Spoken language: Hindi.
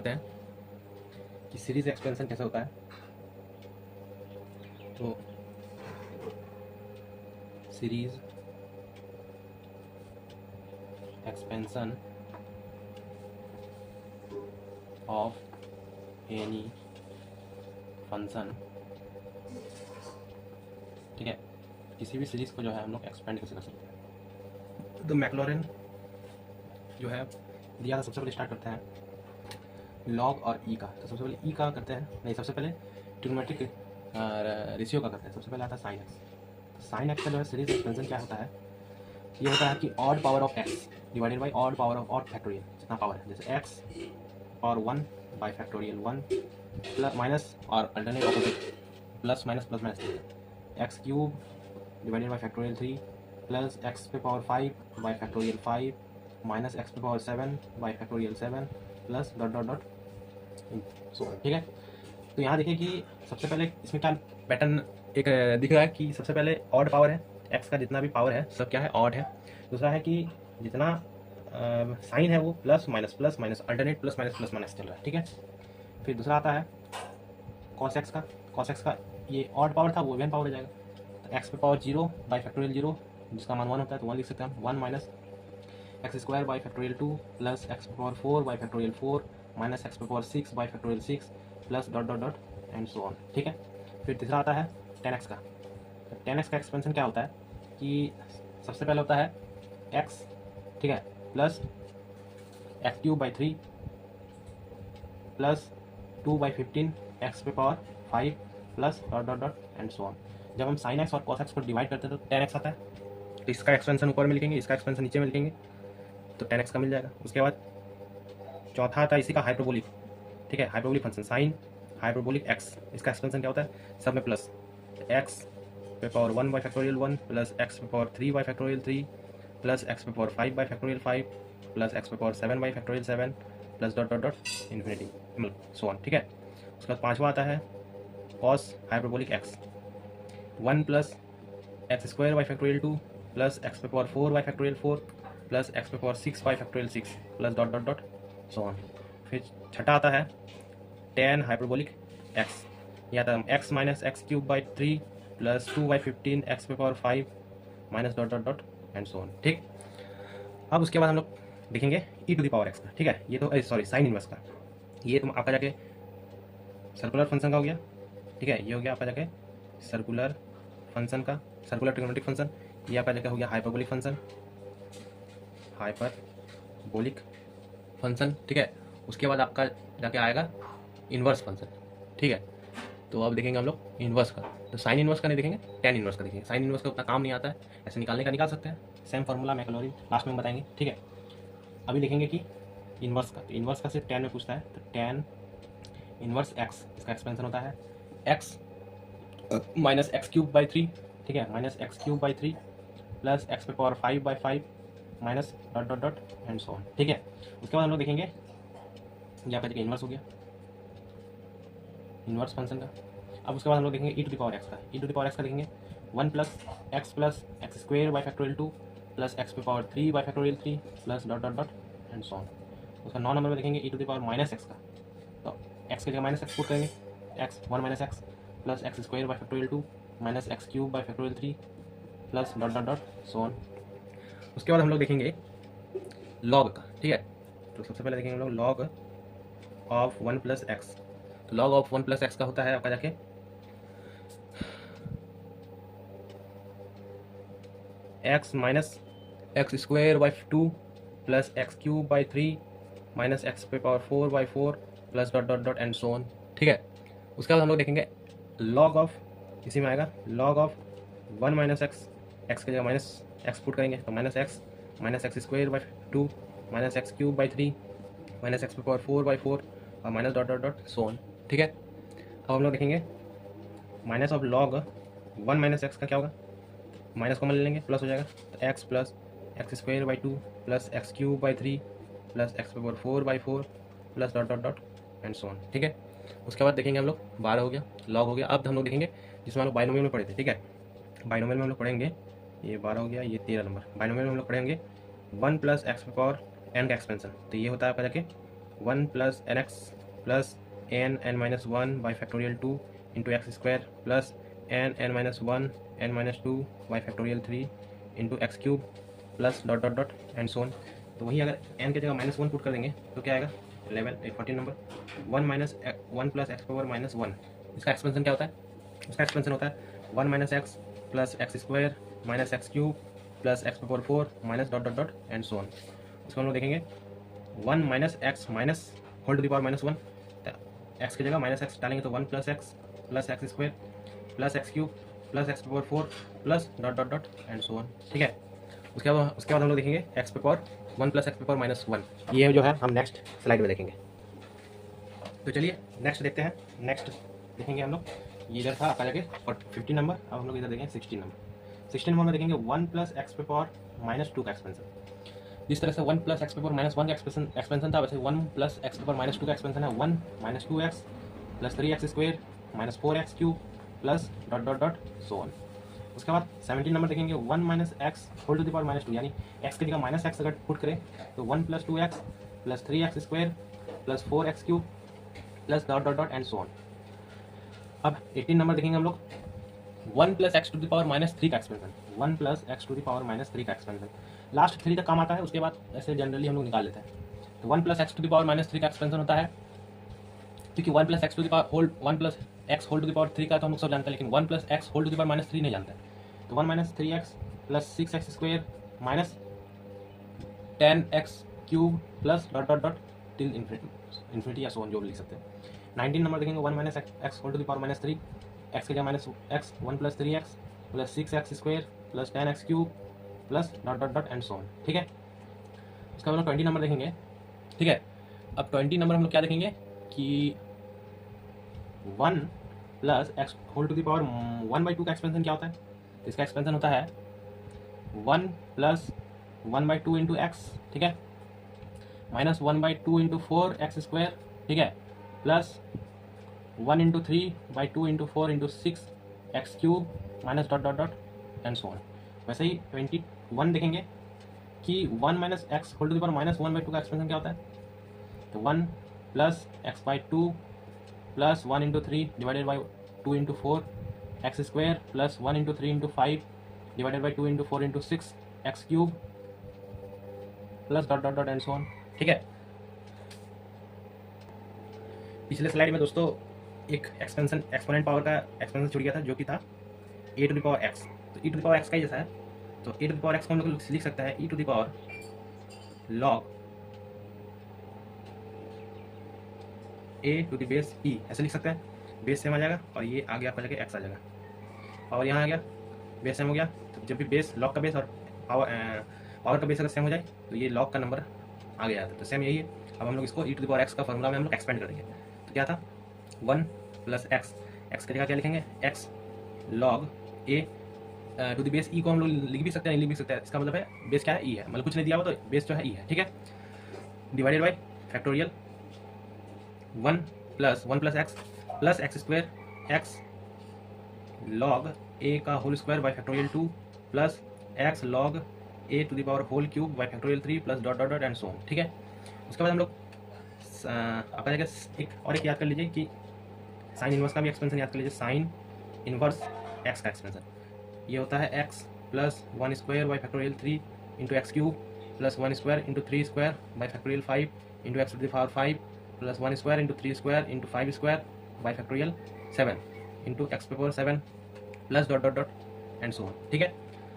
देखते हैं कि सीरीज एक्सपेंशन कैसे होता है। तो series expansion of any function, ठीक है, किसी भी सीरीज को जो है हम लोग एक्सपेंड कैसे कर सकते हैं। तो मैक्लॉरिन जो है दिया था, सबसे पहले स्टार्ट करते हैं लॉग और ई का। तो सबसे पहले ई का करते हैं, नहीं सबसे पहले ट्रिग्नोमेट्रिक रेशियो का करते हैं। सबसे पहले आता है साइन एक्स। साइन एक्स का जो है सीरीज एक्सपेंशन क्या होता है, ये होता है कि odd power of x divided by odd power of odd factorial, जितना पावर है, जैसे x power 1 by factorial 1 plus minus और alternate opposite plus minus x cube divided by factorial 3 plus x पे power 5 by factorial 5 minus x पे power 7 by factorial 7 plus dot dot dot so, ठीक है। तो यहाँ देखिए कि सबसे पहले इसमें क्या पैटर्न एक दिख रहा है कि सबसे पहले ऑड पावर है, एक्स का जितना भी पावर है सब क्या है, ऑड है। दूसरा है कि जितना साइन है वो plus minus alternate plus minus चल रहा है, ठीक है। फिर दूसरा आता है कॉस एक्स का। कॉस एक्स का ये ऑड पावर था, वो इवन पावर हो जाएगा। तो एक्स पे पावर 0 बाई फैक्टोरियल 0, जिसका मान 1 होता है तो 1 लिख सकते हैं हम। 1 minus x square by factorial 2 plus x पे power 4 by factorial 4 minus x पे power 6 by factorial 6 plus dot dot dot and so on, ठीक है। फिर तीसरा आता है 10x का। तो 10x का एक्सपेंशन क्या होता है कि सबसे पहले होता है x, ठीक है, plus x cube by 3 plus 2 by 15 x पे power 5 plus dot dot dot and so on. जब हम साइन एक्स और कॉस एक्स को डिवाइड करते हैं तो 10x आता है। तो इसका एक्सपेंशन ऊपर में लिखेंगे, इसका एक्सपेंशन नीचे में लिखेंगे, तो 10x का मिल जाएगा। उसके बाद चौथा आता है इसी का हाइपरबोलिक, ठीक है, hyperbolic function sine hyperbolic x. इसका एक्सपेंशन क्या होता है, सब में प्लस एक्स पे power 1 by factorial 1 plus x पे power 3 by factorial 3 plus x पे power 5 by factorial 5 plus x पे power 7 by factorial 7 plus dot dot dot infinity so on, ठीक है। उसके बाद पाँचवा आता है cos hyperbolic x, 1 plus x square by factorial 2 plus x पे power 4 by factorial 4 plus x पे power 6 by factorial 6 plus dot dot dot so on. फिर छठा आता है tan हाइपरबोलिक एक्स, यह आता है x minus x cube by 3 plus 2 by 15 x पे power 5 minus dot dot dot and so on, ठीक। अब उसके बाद हम लोग देखेंगे e to the power x का, ठीक है। ये तो सॉरी साइन इनवर्स का, ये तो आपका जाके सर्कुलर फंक्शन का हो गया, ठीक है। ये हो गया आपका जाके सर्कुलर फंक्शन का, सर्कुलर ट्रिग्नोमेट्रिक फंक्शन। ये आपका जाके हो गया हाइपरबोलिक फंक्शन, हाइपरबोलिक फंक्शन, ठीक है। उसके बाद आपका जाके आएगा इन्वर्स फंक्शन, ठीक है। तो अब देखेंगे हम लोग इन्वर्स का। तो साइन इन्वर्स का नहीं देखेंगे, टेन इन्वर्स का देखेंगे। साइन इन्वर्स का उतना काम नहीं आता है, ऐसे निकालने का निकाल सकते हैं, सेम फार्मूला मैक्लॉरिन लास्ट में बताएंगे, ठीक है। अभी देखेंगे कि इन्वर्स का, तो इन्वर्स का सिर्फ टेन में पूछता है। तो टेन इन्वर्स एक्स, इसका एक्सपेंशन होता है x minus x cube by 3, ठीक है, minus x cube by 3 plus x पे power 5 by 5 minus dot dot dot and so on, ठीक है। उसके बाद हम लोग देखेंगे यहाँ पर इन्वर्स हो गया इन्वर्स फंक्शन का। अब उसके बाद हम लोग देखेंगे e to the power x का। E to the power x का देखेंगे 1 plus x square by factorial 2 plus x पे power 3 by factorial 3 plus dot dot dot and so on. उसका 9 नंबर में देखेंगे e to the power minus x का। तो एक्स की जगह माइनस एक्स पुट करेंगे, x 1 minus x plus x square by factorial 2 minus x cube by factorial 3 plus dot dot dot so on. उसके बाद हम लोग देखेंगे लॉग का, ठीक है। तो सबसे पहले देखेंगे हम लोग लॉग ऑफ 1 प्लस एक्स। तो लॉग ऑफ 1 प्लस एक्स का होता है आपका जाके x minus x square by 2 plus x cube by 3 minus x पे power 4 by 4 plus dot dot dot and so on, ठीक है। उसके बाद हम लोग देखेंगे लॉग ऑफ, इसी में आएगा log of 1 minus x, x की जगह माइनस एक्स पुट करेंगे, तो minus x square by 2 minus x cube by 3 minus x पे पावर 4 बाई 4 और minus dot dot dot so on, ठीक है। अब हम लोग देखेंगे minus of log 1 minus x का क्या होगा, माइनस कॉमन ले लेंगे, प्लस हो जाएगा। तो x plus x square by 2 plus x cube by 3 plus x पे power 4 by 4 plus dot dot dot and so on, ठीक है। उसके बाद देखेंगे हम लोग 12 हो गया, लॉग हो गया। अब हम लोग देखेंगे जिसमें हम लोग बाइनोमियल में पढ़े थे, ठीक है। बाइनोमियल में हम लोग पढ़ेंगे, ये 12 हो गया, ये 13 नंबर। बाइनोमियल में हम लोग पढ़ेंगे 1 प्लस एक्स पे पावर एन का एक्सपेंशन। तो ये होता है आपका जाके 1 plus n x plus n n minus one by factorial 2 into x square plus n n minus one n minus two by factorial 3 into x cube plus dot dot dot and so on. तो वही अगर एन की जगह -1 पुट कर देंगे तो क्या आएगा 14 नंबर 1 प्लस एक्स पावर -1। इसका एक्सपेंशन क्या होता है? इसका एक्सपेंशन होता है 1 minus x plus x square minus x cube plus x power 4 minus dot dot dot and so on. उसको हम लोग देखेंगे 1 minus x minus whole to the power -1, x की जगह माइनस एक्स डालेंगे तो 1 plus x square plus x cube plus x power 4 plus dot dot dot and so on. ठीक है, उसके बाद हम लोग देखेंगे x power 1 plus x power -1। ये जो है हम नेक्स्ट स्लाइड में देखेंगे। तो चलिए नेक्स्ट देखते हैं। नेक्स्ट देखेंगे हम लोग, ये इधर था आपका जाके और 15 नंबर। अब हम लोग इधर देखेंगे 16 नंबर। 16 नंबर में देखेंगे 1 प्लस एक्स पावर -2 का एक्सपेंशन। जिस तरह से 1 प्लस एक्स पावर -1 का एक्सपेंशन था, वैसे 1 प्लस एक्स पावर -2 का एक्सपेंशन है 1 minus 2x plus 3x square minus 4x cube plus dot dot dot so on. उसके बाद 17 नंबर देखेंगे 1 minus x whole to the power -2, यानी x की जगह माइनस एक्स अगर पुट करें तो 1 plus 2x plus 3x square plus 4x cube plus dot dot dot and so on. अब 18 नंबर देखेंगे हम लोग 1 plus x to the power -3 का expansion. 1 plus x to the power -3 का एक्सपेंशन लास्ट 3 तक काम आता है, उसके बाद ऐसे जनरली हम लोग निकाल लेते हैं। तो 1 plus x to the power -3 का एक्सपेंशन होता है, क्योंकि 1 plus x to the power whole 1 plus x whole to the power 3 का तो हम लोग सब जानते हैं, लेकिन 1 plus x whole to the power -3 नहीं जानते हैं। तो 1 minus 3x plus 6x square minus 10x cube plus dot dot dot till infinity या सो ऑन, जो भी लिख सकते हैं। 19 नंबर देखेंगे 1 minus x whole to the power -3, x के जगह minus x 1 plus 3x plus 6x square plus 10x cube plus dot dot dot and so on. ठीक है, उसका हम लोग 20 नंबर देखेंगे। ठीक है, अब 20 नंबर हम लोग क्या देखेंगे कि 1 plus x whole to the power 1/2 का एक्सपेंशन क्या होता है? तो इसका एक्सपेंशन होता है 1 प्लस 1/2 इंटू एक्स, ठीक है, माइनस 1/2 इंटू 4x स्क्वायर, ठीक है, plus 1 into 3/2 into 4 into 6x cube minus dot dot dot and so on. वैसे ही 21 देखेंगे कि 1 minus x whole to the power -1/2 का एक्सपेंशन क्या होता है? तो 1 plus x/2 plus 1 into 3 divided by 2 into 4 x square plus 1 into 3 into 5 divided by 2 into 4 into 6 x cube plus dot dot dot and so on. ठीक है, पिछले स्लाइड में दोस्तों एक एक्सपोनेंट पावर का एक्सपेंशन छूट गया था, जो कि था a to the power x। तो e to the power x का ही जैसा है, तो a to the power x को हम लोग लिख सकते हैं e to the power log a to the base e, ऐसे लिख सकते हैं। बेस सेम आ जाएगा और ये आ गया आपका जगह x आ जाएगा, और यहाँ आ गया बेस सेम हो गया। तो जब भी बेस लॉग का बेस और पावर का बेस अगर सेम हो जाए तो ये लॉग का नंबर आ गया था। तो सेम यही है। अब हम लोग इसको e to the power x का फॉर्मूला में हम लोग एक्सपेंड कर देंगे। तो क्या था 1 प्लस एक्स की जगह क्या लिखेंगे x log a to the base e को हम लोग लिख भी सकते हैं, नहीं लिख भी सकते हैं। इसका मतलब है बेस क्या है e है, मतलब कुछ नहीं दिया हुआ तो बेस जो है e है। ठीक है, divided by factorial 1 plus x plus x square x log a का whole square by factorial 2 plus x log a to the power whole cube by factorial 3 plus dot dot dot and so on. ठीक है, उसके बाद हम लोग आपका जगह एक याद कर लीजिए कि साइन इनवर्स का भी एक्सपेंशन याद कर लीजिए। साइन इनवर्स एक्स का एक्सपेंशन ये होता है x plus 1 square by factorial 3 into x cube plus 1 square into 3 square by factorial 5 into x to the power 5 plus 1 square into 3 square into 5 square by factorial 7 into x power 7 plus dot dot dot and so on. ठीक है,